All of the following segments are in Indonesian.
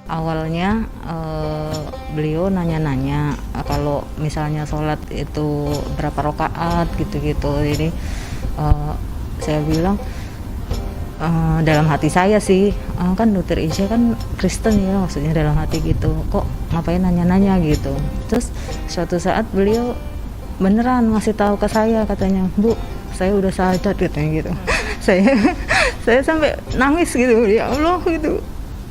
awalnya beliau nanya-nanya kalau misalnya sholat itu berapa rakaat gitu-gitu. Jadi saya bilang dalam hati saya sih, kan dokter Isya kan Kristen ya, maksudnya dalam hati gitu, kok ngapain nanya-nanya gitu. Terus suatu saat beliau beneran ngasih tahu ke saya, katanya, "Bu, saya udah sadar," katanya gitu. saya saya sampai nangis gitu, ya Allah gitu.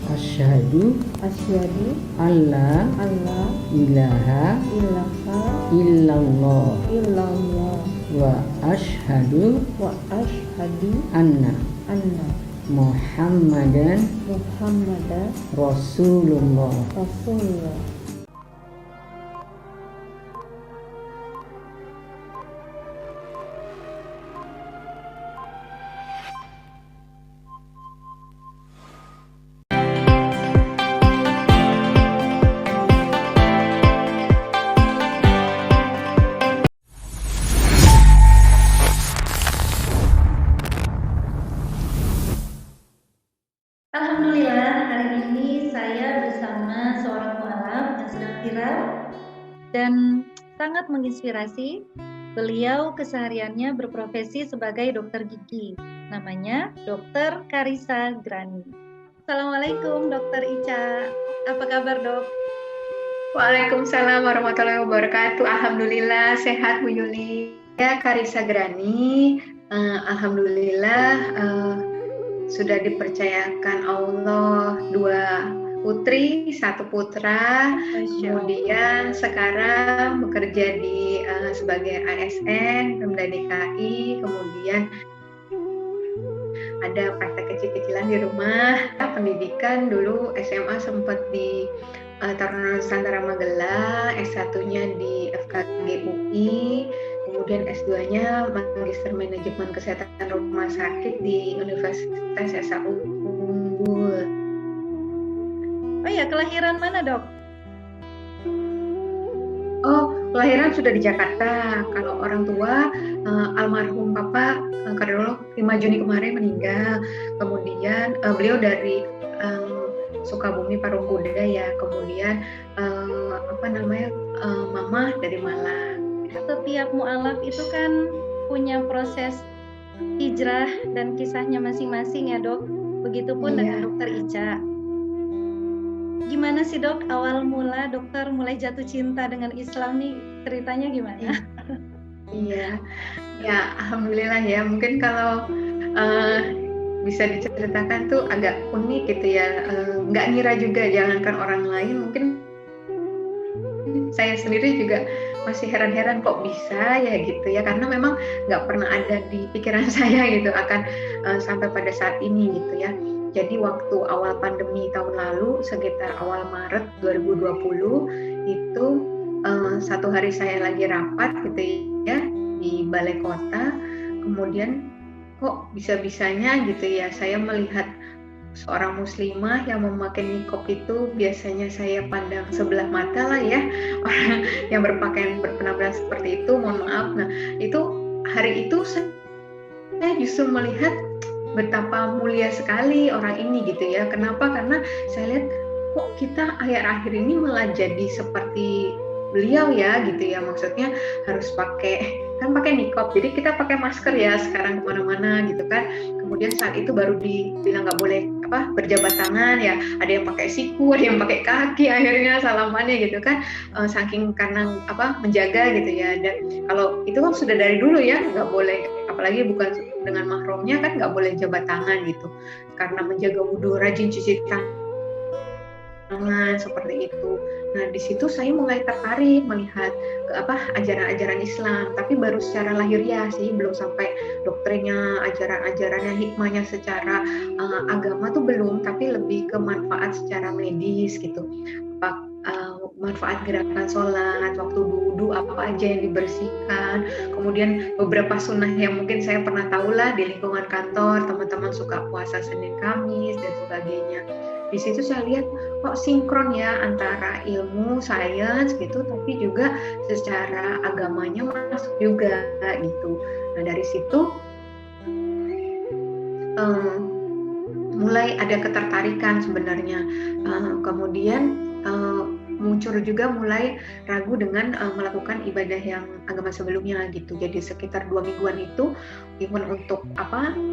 Asyhadu Asyhadu alla alla ilaha ilaha illallah illallah wa asyhadu wa asyhadu anna anna Muhammadan Muhammadan Rasulullah. Rasulullah. Alhamdulillah, hari ini saya bersama seorang mualaf yang sedang viral dan sangat menginspirasi. Beliau kesehariannya berprofesi sebagai dokter gigi. Namanya Dr. Karissa Grani. Assalamualaikum Dr. Ica. Apa kabar, Dok? Waalaikumsalam warahmatullahi wabarakatuh. Alhamdulillah sehat Bu Yuli. Ya, Karissa Grani. Alhamdulillah sudah dipercayakan Allah 2 putri, 1 putra. Kemudian sekarang bekerja di sebagai ASN Pemda DKI. Kemudian ada praktek kecil-kecilan di rumah. Pendidikan dulu SMA sempat di Taruna Nusantara Magelang, S1-nya di FKG UI, kemudian S2-nya Magister Manajemen Kesehatan Rumah Sakit di Universitas SAU Unggul. Oh ya, kelahiran mana, Dok? Oh, kelahiran sudah di Jakarta. Kalau orang tua, almarhum Papa kardiolog 5 Juni kemarin meninggal. Kemudian beliau dari Sukabumi Parungkuda ya. Kemudian Mama dari Malang. Setiap mualaf itu kan punya proses hijrah dan kisahnya masing-masing ya, Dok. Begitupun dengan Dokter Ica. Gimana sih, Dok, awal mula dokter mulai jatuh cinta dengan Islam nih, ceritanya gimana? Iya, ya alhamdulillah ya. Mungkin kalau bisa diceritakan tuh agak unik gitu ya. Nggak ngira juga, jangankan orang lain, mungkin saya sendiri juga masih heran-heran kok bisa ya gitu ya. Karena memang nggak pernah ada di pikiran saya gitu akan sampai pada saat ini gitu ya. Jadi waktu awal pandemi tahun lalu, sekitar awal Maret 2020, itu satu hari saya lagi rapat gitu ya di balai kota, kemudian kok bisa-bisanya gitu ya saya melihat seorang muslimah yang memakai niqab itu biasanya saya pandang sebelah mata lah ya, orang yang berpakaian berpenampilan seperti itu, mohon maaf. Nah itu hari itu saya justru melihat betapa mulia sekali orang ini gitu ya. Kenapa? Karena saya lihat kok kita akhir-akhir ini malah jadi seperti beliau ya gitu ya. Maksudnya harus pakai niqab, jadi kita pakai masker ya sekarang kemana-mana gitu kan. Kemudian saat itu baru dibilang nggak boleh berjabat tangan ya. Ada yang pakai siku, ada yang pakai kaki, akhirnya salamannya gitu kan. Saking karena menjaga gitu ya. Dan kalau itu kan sudah dari dulu ya, nggak boleh, apalagi bukan dengan mahramnya kan nggak boleh jabat tangan gitu, karena menjaga wudhu, rajin cuci tangan seperti itu. Nah di situ saya mulai tertarik melihat ajaran-ajaran Islam, tapi baru secara lahiriah sih, belum sampai doktrinnya, ajaran-ajarannya, hikmahnya secara agama tuh belum, tapi lebih ke manfaat secara medis gitu. Manfaat gerakan sholat, waktu wudhu apa aja yang dibersihkan, kemudian beberapa sunnah yang mungkin saya pernah tahu lah di lingkungan kantor, teman-teman suka puasa Senin Kamis dan sebagainya. Di situ saya lihat kok sinkron ya antara ilmu sains gitu, tapi juga secara agamanya masuk juga gitu. Nah dari situ mulai ada ketertarikan sebenarnya. Kemudian muncul juga mulai ragu dengan melakukan ibadah yang agama sebelumnya gitu. Jadi sekitar 2 mingguan itu, even untuk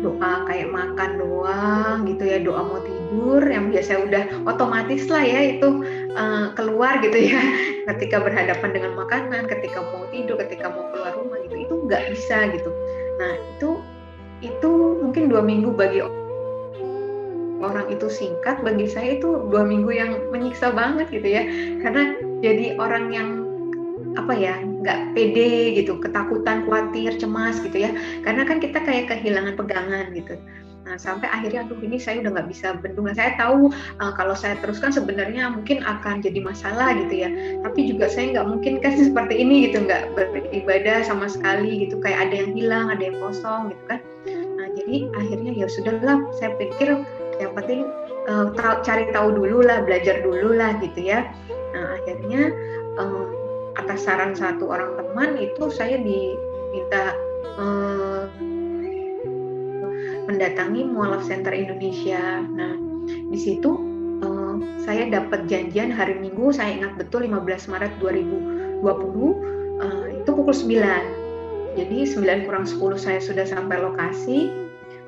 doa kayak makan doang gitu ya, doa mau tidur yang biasa udah otomatis lah ya itu keluar gitu ya. Ketika berhadapan dengan makanan, ketika mau tidur, ketika mau keluar rumah gitu, itu nggak bisa gitu. Nah itu mungkin 2 minggu bagi orang itu singkat, bagi saya itu 2 minggu yang menyiksa banget gitu ya, karena jadi orang yang nggak pede gitu, ketakutan, khawatir, cemas gitu ya, karena kan kita kayak kehilangan pegangan gitu. Nah sampai akhirnya ini saya udah nggak bisa bendung. Saya tahu kalau saya teruskan sebenarnya mungkin akan jadi masalah gitu ya, tapi juga saya nggak mungkin kan seperti ini gitu, nggak beribadah sama sekali gitu, kayak ada yang hilang, ada yang kosong gitu kan. Nah jadi akhirnya ya sudahlah, saya pikir yang penting cari tahu dulu lah, belajar dulu lah gitu ya. Nah akhirnya atas saran satu orang teman itu saya diminta mendatangi Mualaf Center Indonesia. Nah di situ saya dapat janjian hari Minggu, saya ingat betul 15 Maret 2020 itu pukul 9. Jadi 9 kurang 10 saya sudah sampai lokasi.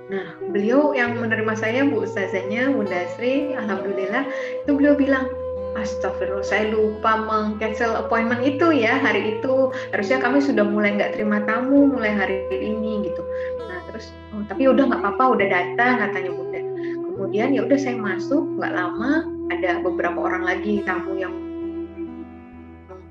Nah, beliau yang menerima saya, Bu Ustazahnya, Bunda Sri, alhamdulillah, itu beliau bilang, astagfirullah, saya lupa meng-cancel appointment itu ya, hari itu. Harusnya kami sudah mulai nggak terima tamu, mulai hari ini gitu. Nah, terus, tapi udah nggak apa-apa, udah datang, katanya Bunda. Kemudian ya udah saya masuk, nggak lama, ada beberapa orang lagi tamu yang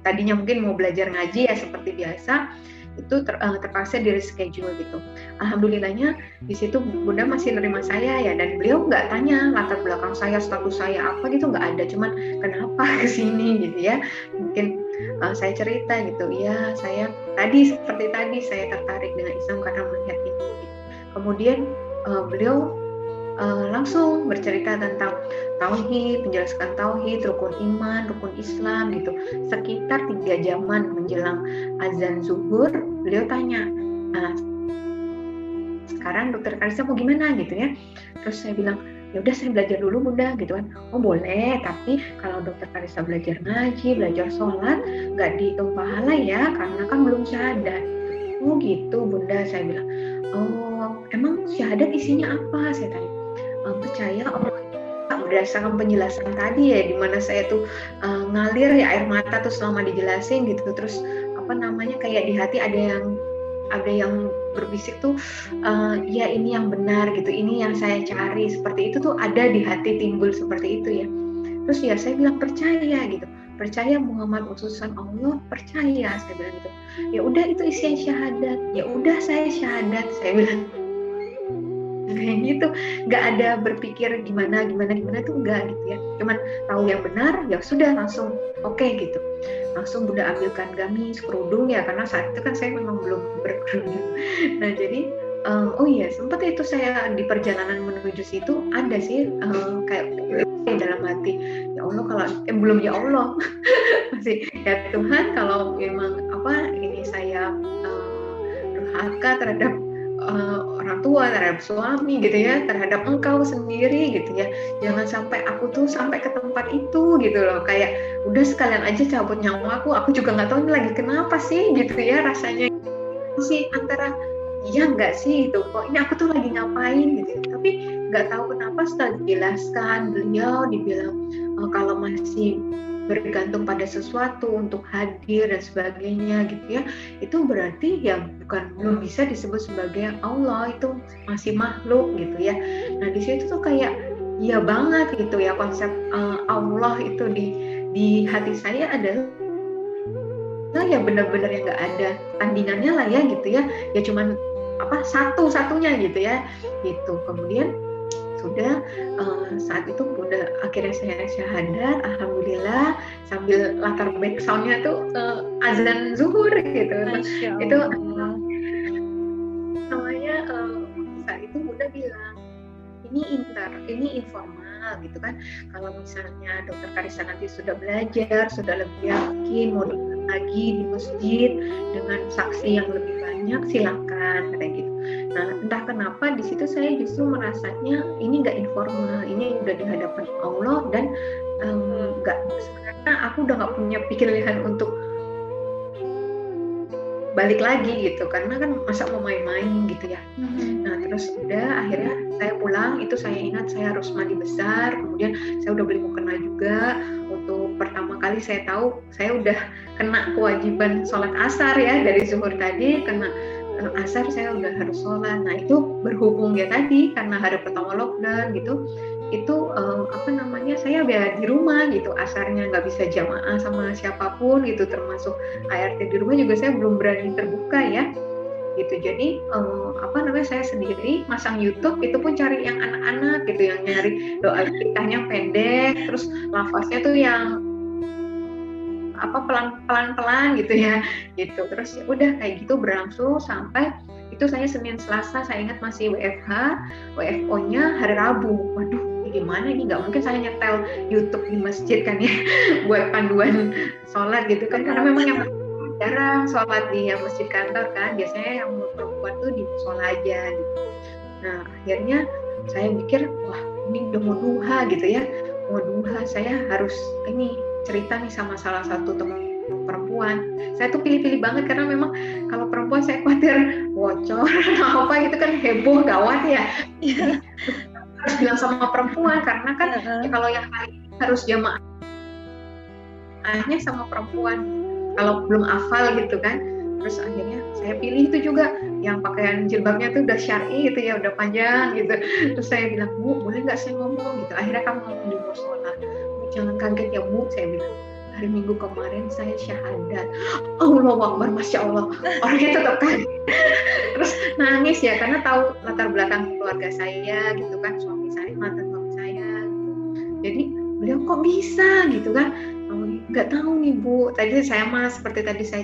tadinya mungkin mau belajar ngaji ya seperti biasa, itu terpaksa di reschedule gitu. Alhamdulillahnya di situ Bunda masih nerima saya ya, dan beliau nggak tanya latar belakang saya, status saya apa gitu, nggak ada, cuman kenapa kesini gitu ya. Mungkin saya cerita gitu, ya saya seperti tadi saya tertarik dengan Islam karena melihat ini gitu. Kemudian beliau langsung bercerita tentang tauhid, menjelaskan tauhid, rukun iman, rukun Islam gitu. Sekitar 3 jaman menjelang azan zuhur, beliau tanya, sekarang Dokter Karissa mau gimana gitu ya. Terus saya bilang, ya udah saya belajar dulu Bunda gitu kan. Oh boleh, tapi kalau Dokter Karissa belajar ngaji, belajar sholat, nggak dihitung pahala ya, karena kan belum syahadat. Oh gitu Bunda, saya bilang. Oh emang syahadat isinya apa? Saya tanya. Percaya Allah, berdasarkan penjelasan tadi ya, dimana saya tuh ngalir ya air mata tuh selama dijelasin gitu. Terus kayak di hati ada yang berbisik tuh, ya ini yang benar gitu, ini yang saya cari, seperti itu tuh ada di hati, timbul seperti itu ya. Terus ya saya bilang percaya gitu, percaya Muhammad utusan Allah, percaya, saya bilang gitu. Ya udah itu isinya syahadat, ya udah saya syahadat, saya bilang kayak gitu, nggak ada berpikir gimana tuh enggak gitu ya, cuman tahu yang benar ya sudah langsung oke gitu. Langsung Bunda ambilkan gamis, kerudung ya, karena saat itu kan saya memang belum berkerudung. Nah jadi oh iya sempat itu saya di perjalanan menuju situ ada sih kayak dalam hati, ya Allah kalau belum ya Allah masih ya Tuhan, kalau memang ini saya durhaka terhadap orang tua, terhadap suami gitu ya, terhadap engkau sendiri gitu ya, jangan sampai aku tuh sampai ke tempat itu gitu loh, kayak udah sekalian aja cabut nyawa aku juga nggak tahu ini lagi kenapa sih gitu ya, rasanya sih antara iya nggak sih gitu, kok ini aku tuh lagi ngapain gitu, tapi nggak tahu kenapa setelah dijelaskan beliau dibilang kalau masih bergantung pada sesuatu untuk hadir dan sebagainya gitu ya, itu berarti ya belum bisa disebut sebagai Allah, itu masih makhluk gitu ya. Nah di situ tuh kayak ya banget gitu ya, konsep Allah itu di hati saya adalah ya benar-benar yang nggak ada tandingannya lah ya gitu ya, ya cuman satu-satunya gitu ya gitu. Kemudian sudah saat itu Bunda akhirnya saya syahadat, alhamdulillah, sambil latar back soundnya tuh azan zuhur gitu. Itu namanya saat itu Bunda bilang ini ini informal gitu kan. Kalau misalnya Dokter Karissa nanti sudah belajar, sudah lebih yakin mau dengar lagi di masjid dengan saksi yang lebih banyak, silakan kayak gitu. Nah, entah kenapa di situ saya justru merasanya ini nggak informal, ini udah di hadapan Allah dan nggak sebenarnya aku udah nggak punya pilihan untuk balik lagi gitu, karena kan masa mau main-main gitu ya. Nah terus udah akhirnya saya pulang, itu saya ingat saya harus mandi besar, kemudian saya udah beli mukena juga. Untuk pertama kali saya tahu saya udah kena kewajiban sholat asar ya, dari zuhur tadi kena asar saya udah harus sholat. Nah itu berhubung ya tadi karena hari pertama lockdown gitu, itu saya ya di rumah gitu, asarnya nggak bisa jamaah sama siapapun gitu, termasuk ART di rumah juga saya belum berani terbuka ya gitu. Jadi saya sendiri masang YouTube, itu pun cari yang anak-anak gitu, yang nyari doa kitahnya pendek, terus lafaznya tuh yang pelan-pelan gitu ya gitu. Terus ya udah kayak gitu berlangsung sampai itu saya Senin Selasa, saya ingat masih WFO-nya hari Rabu. Waduh, gimana ini, nggak mungkin saya nyetel YouTube di masjid kan ya buat panduan sholat gitu kan, karena memang yang jarang sholat di masjid kantor kan, biasanya yang perempuan tuh di musola aja gitu. Nah akhirnya saya mikir, wah ini udah mau duha gitu ya, mau duha, saya harus ini cerita nih sama salah satu teman perempuan. Saya tuh pilih-pilih banget karena memang kalau perempuan saya khawatir bocor atau apa gitu kan, heboh gawat ya. Harus bilang sama perempuan karena kan ya, kalau yang lain harus jamaahnya sama perempuan kalau belum hafal gitu kan. Terus akhirnya saya pilih itu juga yang pakaian jilbabnya tuh udah syar'i gitu ya, udah panjang gitu. Terus saya bilang, Bu, boleh nggak saya ngomong gitu. Akhirnya kamu ngomong di musola. Jangan kaget ya Bu, saya bilang, hari Minggu kemarin saya syahadat. Allahu Akbar, Masya Allah. Orangnya tetap kaget. Terus nangis ya, karena tahu latar belakang keluarga saya gitu kan, suami saya, mantan suami saya gitu. Jadi beliau kok bisa gitu kan, nggak tahu nih Bu, tadi saya seperti tadi saya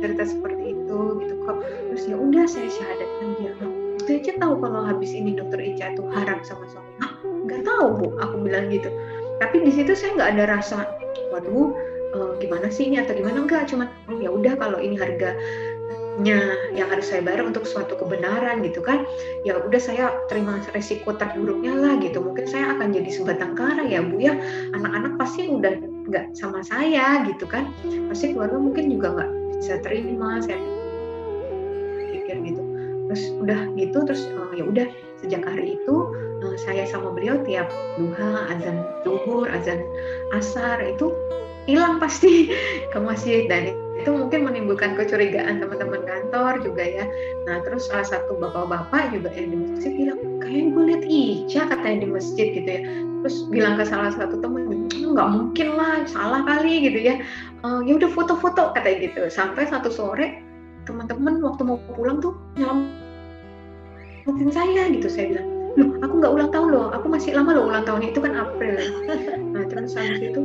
cerita seperti itu gitu kok. Terus ya udah saya syahadat aja. Waktu aja tahu kalau habis ini Dokter Ica tuh haram sama suami. Nggak tahu Bu, aku bilang gitu. Tapi di situ saya nggak ada rasa, waduh gimana sih ini atau gimana, enggak, cuma ya udah kalau ini harganya yang harus saya bayar untuk suatu kebenaran gitu kan, ya udah saya terima resiko terburuknya lah gitu. Mungkin saya akan jadi sebatang kara ya Bu ya, anak-anak pasti udah nggak sama saya gitu kan, pasti keluarga mungkin juga nggak bisa terima, saya pikir gitu. Terus udah gitu, terus ya udah sejak hari itu saya sama beliau tiap duha, azan zuhur, azan asar itu hilang pasti ke masjid, dan itu mungkin menimbulkan kecurigaan teman-teman kantor juga ya. Nah terus salah satu bapak-bapak juga yang di masjid bilang, kayaknya gue lihat Ica katanya di masjid gitu ya. Terus bilang ke salah satu teman, nggak mungkin lah, salah kali gitu ya. Ya udah foto-foto katanya gitu. Sampai satu sore teman-teman waktu mau pulang tuh nyelamatin saya gitu. Saya bilang, loh aku nggak ulang tahun loh, aku masih lama loh ulang tahunnya, itu kan April. Nah terus habis itu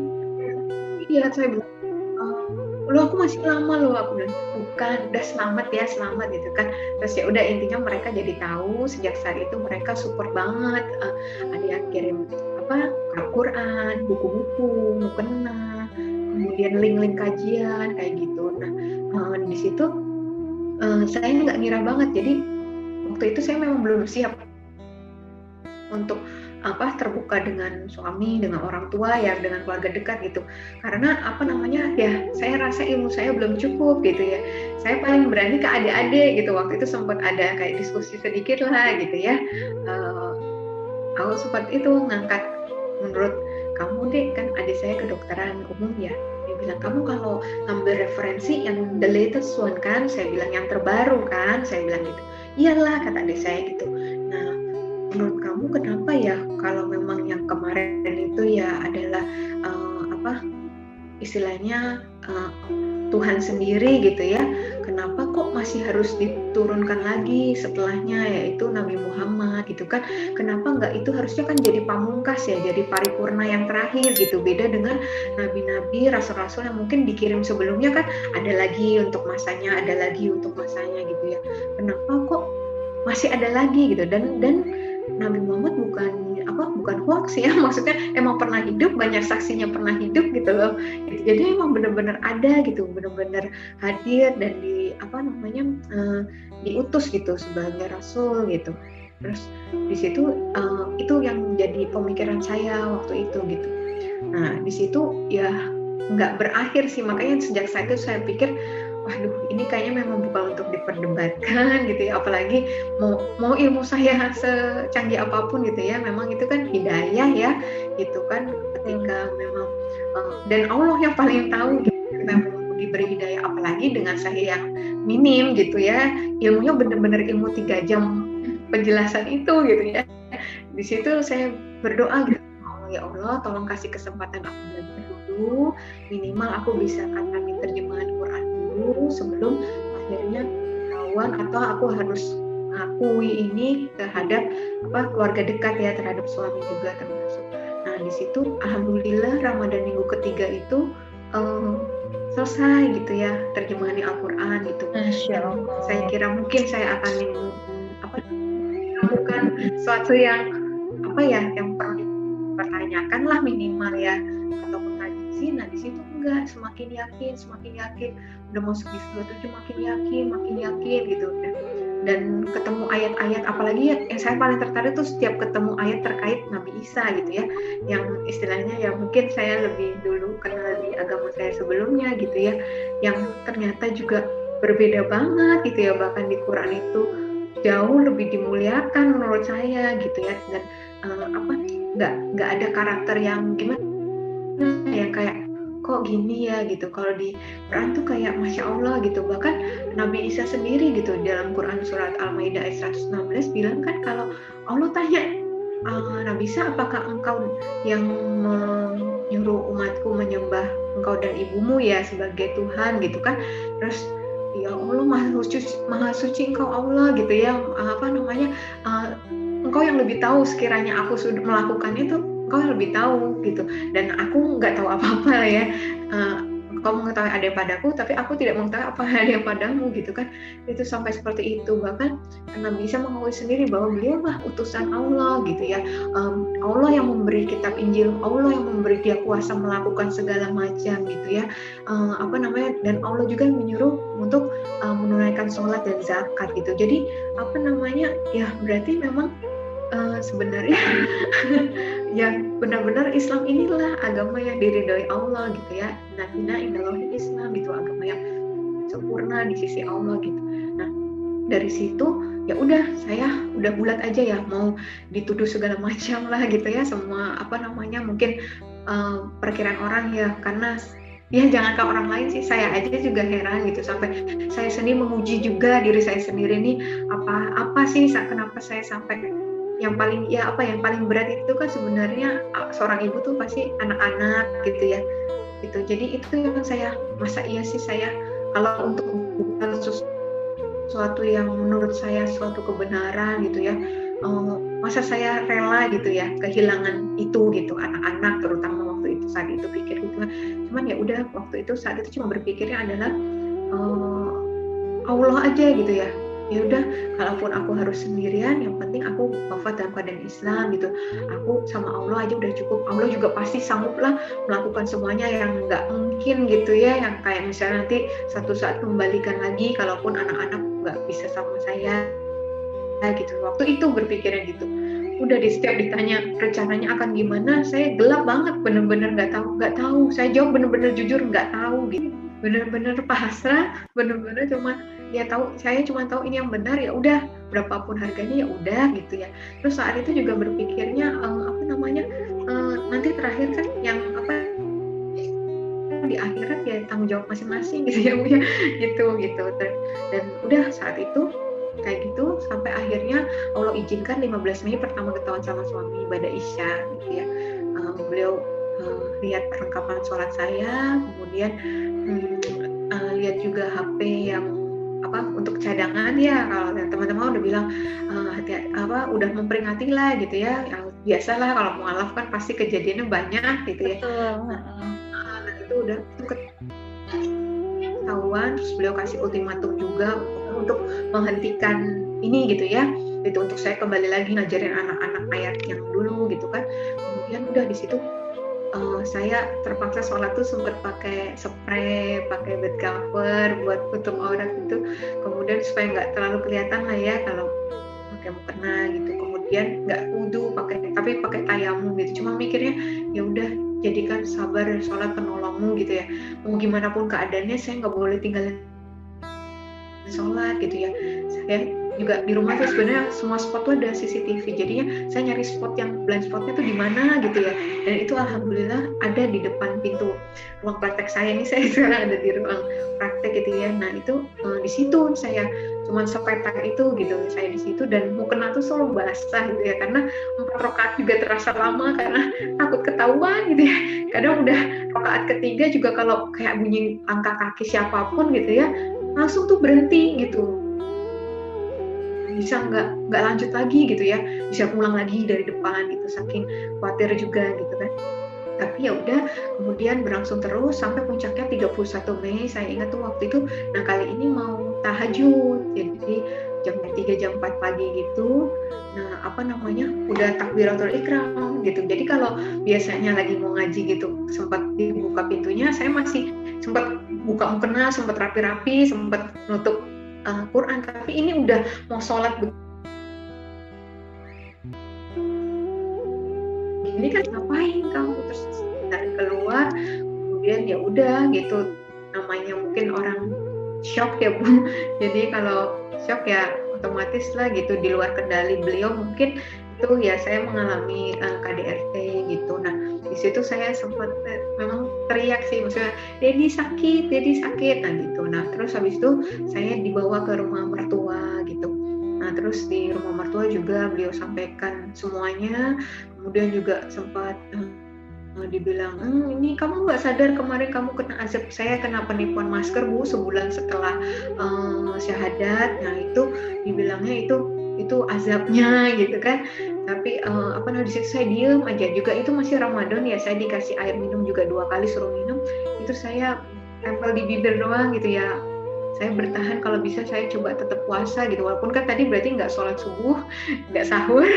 iya saya bilang, loh aku masih lama loh, aku bilang bukan, udah selamat ya, selamat gitu kan. Terus ya udah intinya mereka jadi tahu sejak saat itu mereka support banget. Ada yang kirim Al-Quran, buku-buku, mukena, kemudian link-link kajian kayak gitu. Nah di situ saya nggak ngira banget, jadi waktu itu saya memang belum siap untuk terbuka dengan suami, dengan orang tua ya, dengan keluarga dekat gitu. Karena ya saya rasa ilmu saya belum cukup gitu ya. Saya paling berani ke adik-adik gitu. Waktu itu sempat ada kayak diskusi sedikit lah gitu ya. Aku sempat itu ngangkat, menurut kamu deh, kan adik saya kedokteran umum ya. Dia bilang, kamu kalau ngambil referensi yang the latest one kan, saya bilang yang terbaru kan, saya bilang gitu. Iyalah kata adik saya gitu. Nah menurut kamu kenapa ya kalau memang yang kemarin itu ya adalah istilahnya Tuhan sendiri gitu ya, kenapa kok masih harus diturunkan lagi setelahnya yaitu Nabi Muhammad gitu kan, kenapa nggak itu harusnya kan jadi pamungkas ya, jadi paripurna yang terakhir gitu. Beda dengan nabi-nabi, rasul-rasul yang mungkin dikirim sebelumnya kan ada lagi untuk masanya, ada lagi untuk masanya gitu ya, kenapa kok masih ada lagi gitu. Dan Nabi Muhammad bukan hoax ya, maksudnya emang pernah hidup, banyak saksinya pernah hidup gitu loh. Jadi emang benar-benar ada gitu, benar-benar hadir dan diutus gitu sebagai rasul gitu. Terus di situ itu yang jadi pemikiran saya waktu itu gitu. Nah di situ ya nggak berakhir sih, makanya sejak saat itu saya pikir, waduh ini kayaknya memang bukan untuk diperdebatkan gitu ya, apalagi mau ilmu saya secanggih apapun gitu ya, memang itu kan hidayah ya gitu kan, ketika memang dan Allah yang paling tahu gitu, kita mau diberi hidayah apalagi dengan saya yang minim gitu ya, ilmunya benar-benar ilmu 3 jam penjelasan itu gitu ya. Di situ saya berdoa gitu, ya Allah tolong kasih kesempatan aku belajar dulu, minimal aku bisa katakan terjemahan Quran dulu sebelum akhirnya ketahuan atau aku harus akui ini terhadap keluarga dekat ya, terhadap suami juga termasuk. Nah di situ alhamdulillah Ramadan minggu ketiga itu selesai gitu ya terjemahan Al-Quran gitu. Saya kira mungkin saya akan melakukan sesuatu yang yang perlu dipertanyakan lah minimal ya, atau kontradiksi. Nah di situ enggak, semakin yakin udah masuk di 27 makin yakin gitu. Dan ketemu ayat-ayat, apalagi yang saya paling tertarik tuh setiap ketemu ayat terkait Nabi Isa gitu ya, yang istilahnya ya mungkin saya lebih dulu kenal di agama saya sebelumnya gitu ya, yang ternyata juga berbeda banget gitu ya, bahkan di Quran itu jauh lebih dimuliakan menurut saya gitu ya, dan nggak ada karakter yang gimana ya, kayak kok gini ya gitu. Kalau di Quran tuh kayak Masya Allah gitu. Bahkan Nabi Isa sendiri gitu dalam Quran surat Al-Maidah ayat 116 bilang kan, kalau Allah tanya Nabi Isa, apakah engkau yang menyuruh umatku menyembah engkau dan ibumu ya sebagai Tuhan gitu kan. Terus ya Allah maha suci engkau Allah gitu ya, engkau yang lebih tahu, sekiranya aku sudah melakukan itu engkau yang lebih tahu gitu, dan aku nggak tahu apa-apa ya, engkau mengetahui ada padaku tapi aku tidak mengetahui apa ada padamu gitu kan. Itu sampai seperti itu. Bahkan Nabi Isa mengakui sendiri bahwa beliau lah utusan Allah gitu ya, Allah yang memberi kitab Injil, Allah yang memberi dia kuasa melakukan segala macam gitu ya, dan Allah juga menyuruh untuk menunaikan sholat dan zakat gitu. Jadi ya berarti memang sebenarnya ya benar-benar Islam inilah agama yang diridhoi Allah gitu ya. Inna indallahi Islam gitu, agama yang sempurna di sisi Allah gitu. Nah dari situ ya udah, saya udah bulat aja ya, mau dituduh segala macam lah gitu ya, semua mungkin perkiraan orang ya, karena ya jangan ke orang lain sih, saya aja juga heran gitu, sampai saya sendiri menguji juga diri saya sendiri nih, apa sih kenapa saya sampai yang paling berat itu kan sebenarnya seorang ibu tuh pasti anak-anak gitu ya gitu. Jadi itu yang saya masa iya sih saya, kalau untuk bukan sesuatu yang menurut saya suatu kebenaran gitu ya, masa saya rela gitu ya kehilangan itu gitu, anak-anak terutama waktu itu, saat itu pikir gitu kan. Cuman ya udah, waktu itu saat itu cuma berpikirnya adalah Allah aja gitu ya. Ya udah, kalaupun aku harus sendirian, yang penting aku wafat dalam keadaan Islam gitu. Aku sama Allah aja udah cukup. Allah juga pasti sanggup lah melakukan semuanya, yang nggak mungkin gitu ya, yang kayak misalnya nanti satu saat kembalikan lagi, kalaupun anak-anak nggak bisa sama saya gitu. Waktu itu berpikirnya gitu. Udah di setiap ditanya rencananya akan gimana, saya gelap banget, bener-bener nggak tahu. Saya jawab bener-bener jujur nggak tahu gitu. Bener-bener pasrah, bener-bener saya cuma tahu ini yang benar, ya udah, berapapun harganya ya udah gitu ya. Terus saat itu juga berpikirnya nanti terakhir kan yang di akhirat ya tanggung jawab masing-masing gitu ya Bu ya, gitu. Dan udah saat itu kayak gitu, sampai akhirnya Allah izinkan 15 Mei pertama ketahuan sama suami ibadah Isya gitu ya. Beliau lihat perlengkapan sholat saya, kemudian lihat juga HP yang untuk cadangan ya, kalau teman-teman udah bilang udah memperingati lah gitu ya. Biasalah kalau mualaf kan pasti kejadiannya banyak gitu ya. Nah itu udah ketahuan, terus beliau kasih ultimatum juga untuk menghentikan ini gitu ya. itu untuk saya kembali lagi ngajarin anak-anak ayat yang dulu gitu kan. Kemudian udah di situ saya terpaksa sholat tuh sempat pakai spray, pakai bed cover buat tutup aurat itu. Kemudian supaya nggak terlalu kelihatan lah ya kalau pakai mukena gitu. Kemudian nggak wudu tapi pakai tayamum gitu. Cuma mikirnya ya udah jadikan sabar sholat penolongmu gitu ya. Mau gimana pun keadaannya saya nggak boleh tinggalin sholat gitu ya. Saya juga di rumah tuh sebenarnya semua spot tuh ada CCTV, jadinya saya nyari spot yang blind spotnya tuh di mana gitu ya. Dan itu alhamdulillah ada di depan pintu ruang praktek saya. Ini saya sekarang ada di ruang praktek gitu ya. Nah itu di situ saya cuman sepetak itu gitu, saya di situ dan mukena tuh selalu basah gitu ya, karena 4 rakaat juga terasa lama karena takut ketahuan gitu ya. Kadang udah rakaat ketiga juga kalau kayak bunyi angka kaki siapapun gitu ya, langsung tuh berhenti gitu, bisa nggak lanjut lagi gitu ya, bisa pulang lagi dari depan gitu, saking khawatir juga gitu kan. Tapi ya udah, kemudian berlangsung terus sampai puncaknya 31 Mei. Saya ingat tuh waktu itu, nah kali ini mau tahajud, jadi jam 3 jam 4 pagi gitu. Nah udah takbiratul ihram gitu. Jadi kalau biasanya lagi mau ngaji gitu sempat dibuka pintunya, saya masih sempat buka mukena, sempat rapi-rapi, sempat nutup Quran. Tapi ini udah mau sholat ini kan ngapain kamu, terus dari keluar. Kemudian ya udah gitu, namanya mungkin orang shock ya Bu. Jadi kalau shock ya otomatis lah gitu, di luar kendali beliau mungkin itu ya. Saya mengalami KDRT gitu. Nah di situ saya sempat memang teriak sih, maksudnya Dedi sakit nah gitu. Nah terus habis itu saya dibawa ke rumah mertua gitu. Nah terus di rumah mertua juga beliau sampaikan semuanya. Kemudian juga sempat dibilang, ini kamu nggak sadar kemarin kamu kena azab. Saya kena penipuan masker Bu, sebulan setelah syahadat. Nah itu dibilangnya itu azabnya gitu kan. Tapi di situ saya diem aja juga. Itu masih Ramadan ya, saya dikasih air minum juga 2 kali suruh minum. Itu saya tempel di bibir doang gitu ya. Saya bertahan, kalau bisa saya coba tetap puasa gitu, walaupun kan tadi berarti nggak sholat subuh, nggak sahur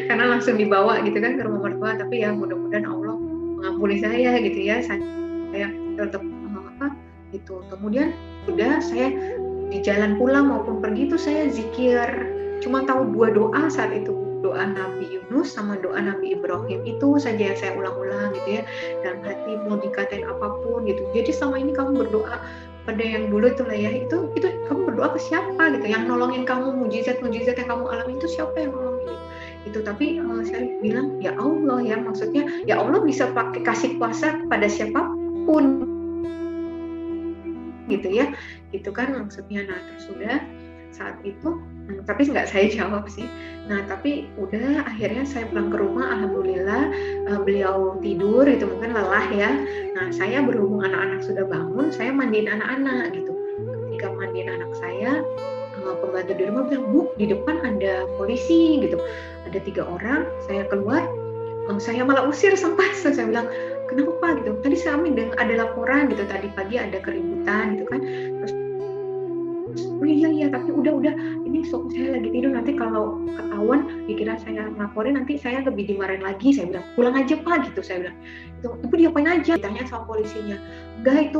karena langsung dibawa gitu kan ke rumah mertua. Tapi ya mudah-mudahan Allah mengampuni saya gitu ya. Saya tetap gitu. Kemudian udah saya di jalan pulang maupun pergi itu saya zikir, cuma tahu 2 doa saat itu, doa Nabi Yunus sama doa Nabi Ibrahim. Itu saja yang saya ulang-ulang gitu ya dalam hati, mau dikatain apapun gitu. Jadi selama ini kamu berdoa pada yang dulu itu lah ya, itu kamu berdoa ke siapa gitu, yang nolongin kamu, mujizat yang kamu alami itu siapa yang nolongin itu. Tapi saya bilang ya Allah ya, maksudnya ya Allah bisa pakai kasih kuasa kepada siapapun gitu ya, gitu kan maksudnya. Nah terus sudah saat itu tapi nggak saya jawab sih. Nah tapi udah akhirnya saya pulang ke rumah, alhamdulillah beliau tidur itu, mungkin lelah ya. Nah saya berhubung anak-anak sudah bangun, saya mandiin anak-anak gitu. Ketika mandiin anak saya, pembantu di rumah bilang, Bu di depan ada polisi gitu, ada 3 orang. Saya keluar, saya malah usir sempat. Saya bilang kenapa Pak gitu, tadi saya ada laporan gitu, tadi pagi ada keributan gitu kan. Terus oh iya tapi udah ini saya lagi tidur, nanti kalau ketahuan dikira saya ngelaporin nanti saya lebih dimarahin lagi. Saya bilang pulang aja Pak gitu. Saya bilang itu ibu diapain aja, ditanya sama polisinya. Enggak, itu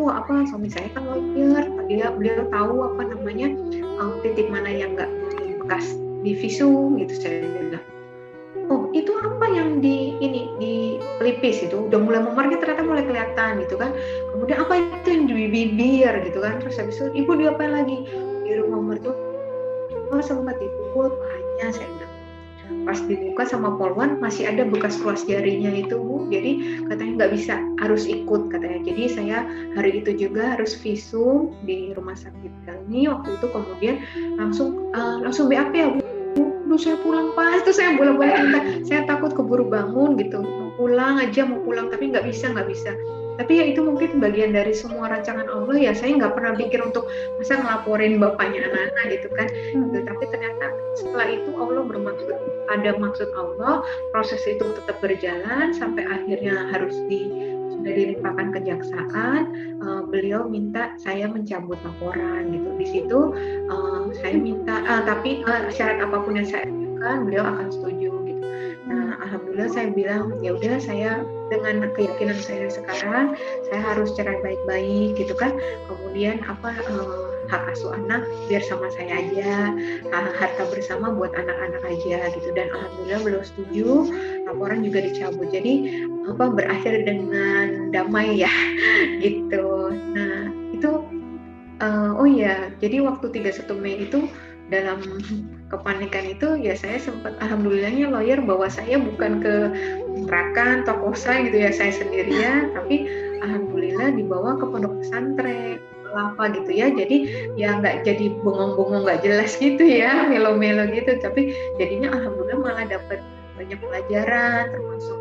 suami saya kan lawyer, beliau tahu titik mana yang nggak bekas di visum gitu. Saya bilang oh itu apa yang di pelipis itu udah mulai memarnya, ternyata mulai kelihatan gitu kan. Kemudian apa itu yang di bibir gitu kan. Terus habis itu ibu diapain lagi, di rumah mertua sempat dipukul pahanya. Saya bilang pas dibuka sama polwan masih ada bekas ruas jarinya itu Bu, jadi katanya nggak bisa, harus ikut katanya. Jadi saya hari itu juga harus visum di rumah sakit ini waktu itu. Kemudian langsung BAP ya Bu. Duh saya pulang Pak, itu saya bolak-balik minta, saya takut keburu bangun gitu, mau pulang tapi nggak bisa. Tapi ya itu mungkin bagian dari semua rancangan Allah ya. Saya nggak pernah pikir untuk masa ngelaporin bapaknya anak-anak gitu kan. Gitu. Tapi ternyata setelah itu Allah bermaksud, ada maksud Allah, proses itu tetap berjalan sampai akhirnya sudah dilimpahkan kejaksaan. Beliau minta saya mencabut laporan gitu. Di situ saya minta, tapi syarat apapun yang saya usulkan, beliau akan setuju gitu. Nah, alhamdulillah saya bilang ya udah, saya dengan keyakinan saya sekarang saya harus cerai baik-baik gitu kan. Kemudian hak asuh anak biar sama saya aja, harta bersama buat anak-anak aja gitu. Dan alhamdulillah beliau setuju, laporan juga dicabut. Jadi berakhir dengan damai ya gitu. Nah itu oh ya, jadi waktu 31 Mei itu dalam kepanikan itu ya saya sempat, alhamdulillahnya lawyer bawa saya bukan ke Tarakan, Tokosa gitu ya, saya sendirian, tapi alhamdulillah dibawa ke pondok pesantren apa gitu ya. Jadi ya nggak jadi bengong-bengong nggak jelas gitu ya, melo-melo gitu, tapi jadinya alhamdulillah malah dapat banyak pelajaran, termasuk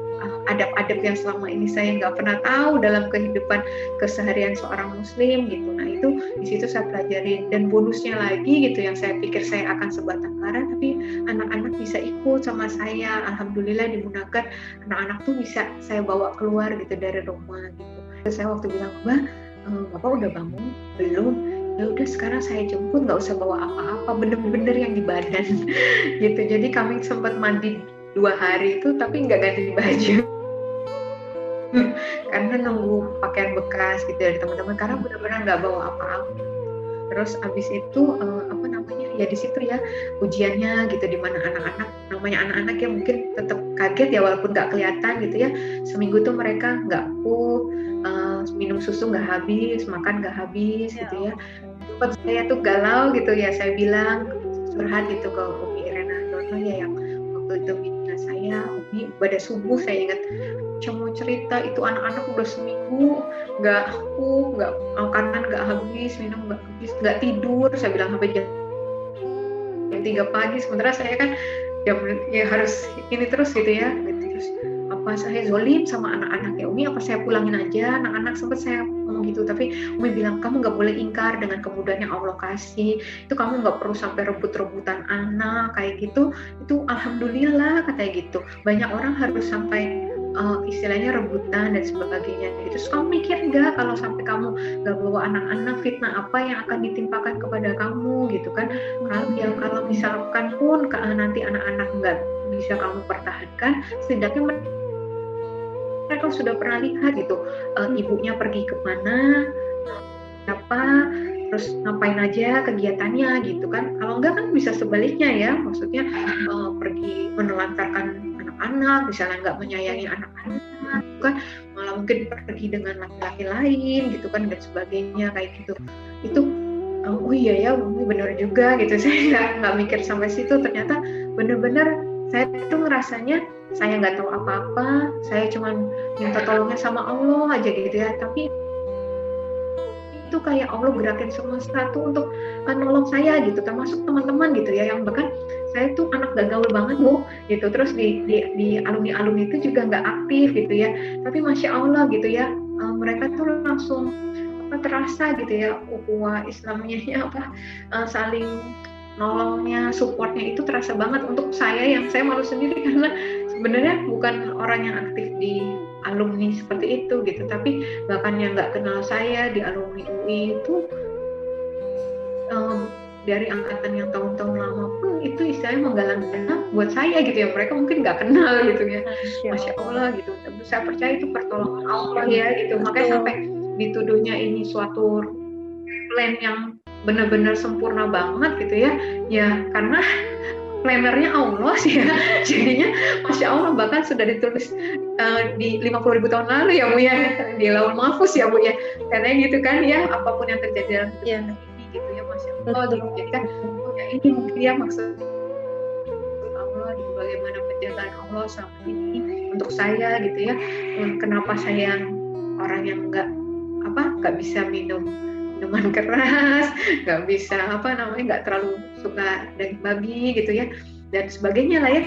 adab-adab yang selama ini saya nggak pernah tahu dalam kehidupan keseharian seorang muslim gitu. Nah itu di situ saya pelajari, dan bonusnya lagi gitu, yang saya pikir saya akan sebatang kara tapi anak-anak bisa ikut sama saya. Alhamdulillah dimudahkan, anak-anak tuh bisa saya bawa keluar gitu dari rumah gitu. Terus saya waktu bilang, Mbak, Bapak udah bangun belum? Ya udah sekarang saya jemput, nggak usah bawa apa-apa, bener-bener yang di badan gitu. Jadi kami sempat mandi 2 hari itu tapi nggak ganti baju karena nunggu pakaian bekas gitu dari teman-teman, karena benar-benar nggak bawa apa-apa. Terus abis itu ya di situ ya ujiannya gitu, dimana namanya anak-anak ya mungkin tetap kaget ya walaupun nggak kelihatan gitu ya. Seminggu tuh mereka nggak full, minum susu nggak habis, makan nggak habis gitu ya. Sempat saya tuh galau gitu ya, saya bilang curhat gitu ke Umi Renando ya, yang waktu itu minta saya, Umi pada subuh saya ingat cuma cerita itu anak-anak udah seminggu nggak makanan nggak habis, minum nggak habis, nggak tidur, saya bilang sampai jam 3 pagi, sementara saya kan ya harus ini terus gitu ya. Terus apa saya zolim sama anak-anak ya, Umi apa saya pulangin aja anak-anak, sempat saya ngomong gitu, tapi Umi bilang kamu nggak boleh ingkar dengan kemudahan yang Allah kasih, itu kamu nggak perlu sampai rebut-rebutan anak kayak gitu, itu alhamdulillah katanya gitu. Banyak orang harus sampai istilahnya rebutan dan sebagainya gitu. Terus kamu mikir nggak kalau sampai kamu nggak bawa anak-anak, fitnah apa yang akan ditimpakan kepada kamu gitu kan? Kalau misalkan pun nanti anak-anak nggak bisa kamu pertahankan, setidaknya mereka sudah pernah lihat gitu, ibunya pergi kemana, apa, terus ngapain aja kegiatannya gitu kan. Kalau enggak kan bisa sebaliknya ya, maksudnya pergi menelantarkan anak-anak, misalnya nggak menyayangi anak-anak kan, malah mungkin pergi dengan laki-laki lain gitu kan dan sebagainya kayak gitu. Itu oh iya ya, benar juga gitu. Saya nggak mikir sampai situ, ternyata benar-benar saya tuh ngerasanya saya nggak tahu apa-apa, saya cuma minta tolongnya sama Allah aja gitu ya, tapi itu kayak Allah gerakin semesta tuh untuk nolong saya gitu, termasuk teman-teman gitu ya, yang bahkan saya tuh anak gak gaul banget Bu gitu, terus di alumni itu juga nggak aktif gitu ya, tapi Masya Allah gitu ya, mereka tuh langsung terasa gitu ya, ukhuwah Islamnya saling nolongnya, supportnya itu terasa banget untuk saya yang saya malu sendiri karena sebenarnya bukan orang yang aktif di alumni seperti itu gitu, tapi bahkan yang nggak kenal saya di alumni UI itu dari angkatan yang tahun-tahun lama pun itu istilahnya menggalang dana buat saya gitu ya, mereka mungkin nggak kenal gitu ya. Masya Allah gitu, tapi saya percaya itu pertolongan Allah ya gitu, makanya sampai dituduhnya ini suatu plan yang benar-benar sempurna banget gitu ya karena plannernya Allah sih ya, jadinya Masya Allah, bahkan sudah ditulis di 50.000 tahun lalu ya Bu ya, di Lauhul Mahfuz ya Bu ya, karena gitu kan ya, apapun yang terjadi dalam hidup ini gitu ya, Masya Allah gitu. Jadi kan ya ini mungkin ya maksud Allah gitu, bagaimana penjagaan Allah selama ini untuk saya gitu ya, kenapa saya orang yang nggak bisa minum minuman keras, nggak bisa nggak terlalu suka daging babi gitu ya dan sebagainya lah ya,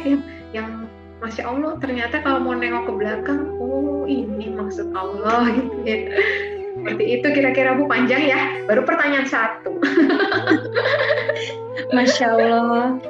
yang Masya Allah ternyata kalau mau nengok ke belakang, oh ini maksud Allah gitu ya. Seperti itu kira-kira Bu, panjang ya, baru pertanyaan 1. Masya Allah.